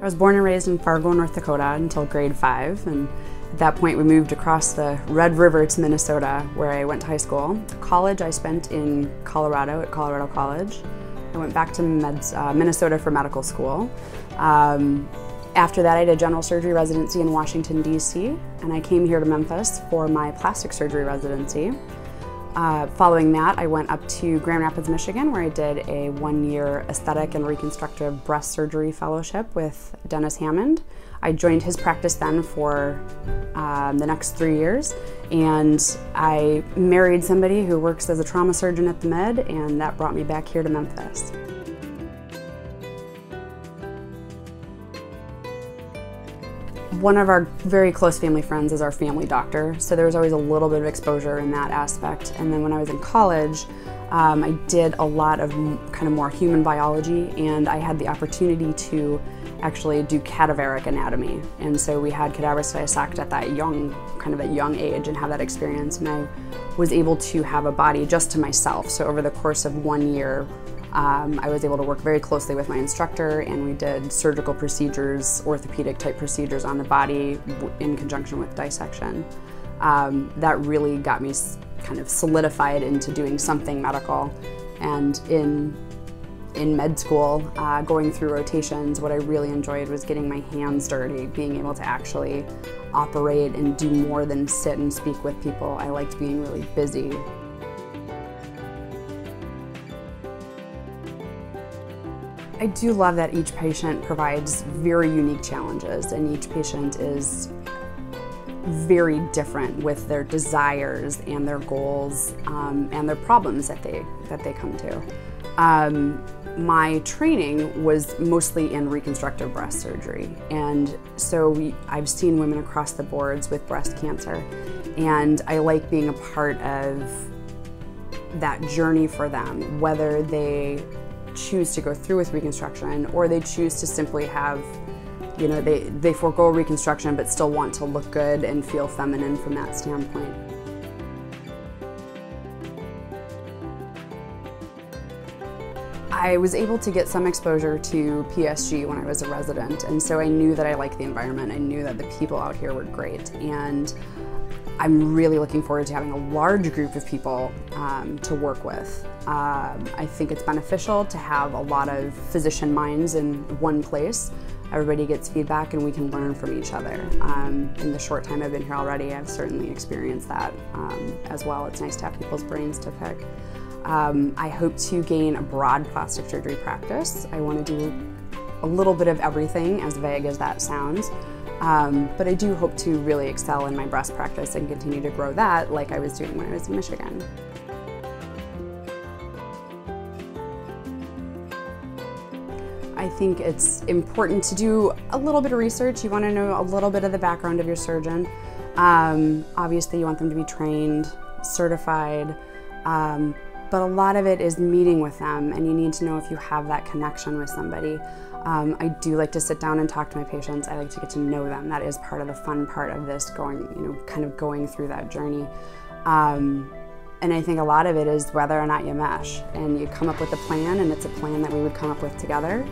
I was born and raised in Fargo, North Dakota until grade 5, and at that point we moved across the Red River to Minnesota, where I went to high school. College I spent in Colorado at Colorado College. I went back to Minnesota for medical school. After that I did general surgery residency in Washington, D.C., and I came here to Memphis for my plastic surgery residency. Following that, I went up to Grand Rapids, Michigan, where I did a 1-year aesthetic and reconstructive breast surgery fellowship with Dennis Hammond. I joined his practice then for the next 3 years, and I married somebody who works as a trauma surgeon at the Med, and that brought me back here to Memphis. One of our very close family friends is our family doctor, so there was always a little bit of exposure in that aspect. And then when I was in college, I did a lot of kind of more human biology, and I had the opportunity to actually do cadaveric anatomy. And so we had cadavers dissect at that young age and have that experience. And I was able to have a body just to myself. So over the course of 1 year, I was able to work very closely with my instructor, and we did surgical procedures, orthopedic type procedures on the body in conjunction with dissection. That really got me kind of solidified into doing something medical. And in med school, going through rotations, what I really enjoyed was getting my hands dirty, being able to actually operate and do more than sit and speak with people. I liked being really busy. I do love that each patient provides very unique challenges, and each patient is very different with their desires and their goals and their problems that they come to. My training was mostly in reconstructive breast surgery, and so I've seen women across the boards with breast cancer, and I like being a part of that journey for them, whether they choose to go through with reconstruction or they choose to simply have, you know, they forego reconstruction but still want to look good and feel feminine from that standpoint. I was able to get some exposure to PSG when I was a resident, and so I knew that I liked the environment. I knew that the people out here were great, and I'm really looking forward to having a large group of people to work with. I think it's beneficial to have a lot of physician minds in one place. Everybody gets feedback and we can learn from each other. In the short time I've been here already, I've certainly experienced that as well. It's nice to have people's brains to pick. I hope to gain a broad plastic surgery practice. I want to do a little bit of everything, as vague as that sounds. But I do hope to really excel in my breast practice and continue to grow that like I was doing when I was in Michigan. I think it's important to do a little bit of research. You want to know a little bit of the background of your surgeon. Obviously you want them to be trained, certified, but a lot of it is meeting with them, and you need to know if you have that connection with somebody. I do like to sit down and talk to my patients. I like to get to know them. That is part of the fun part of this, kind of going through that journey. And I think a lot of it is whether or not you mesh, and you come up with a plan, and it's a plan that we would come up with together.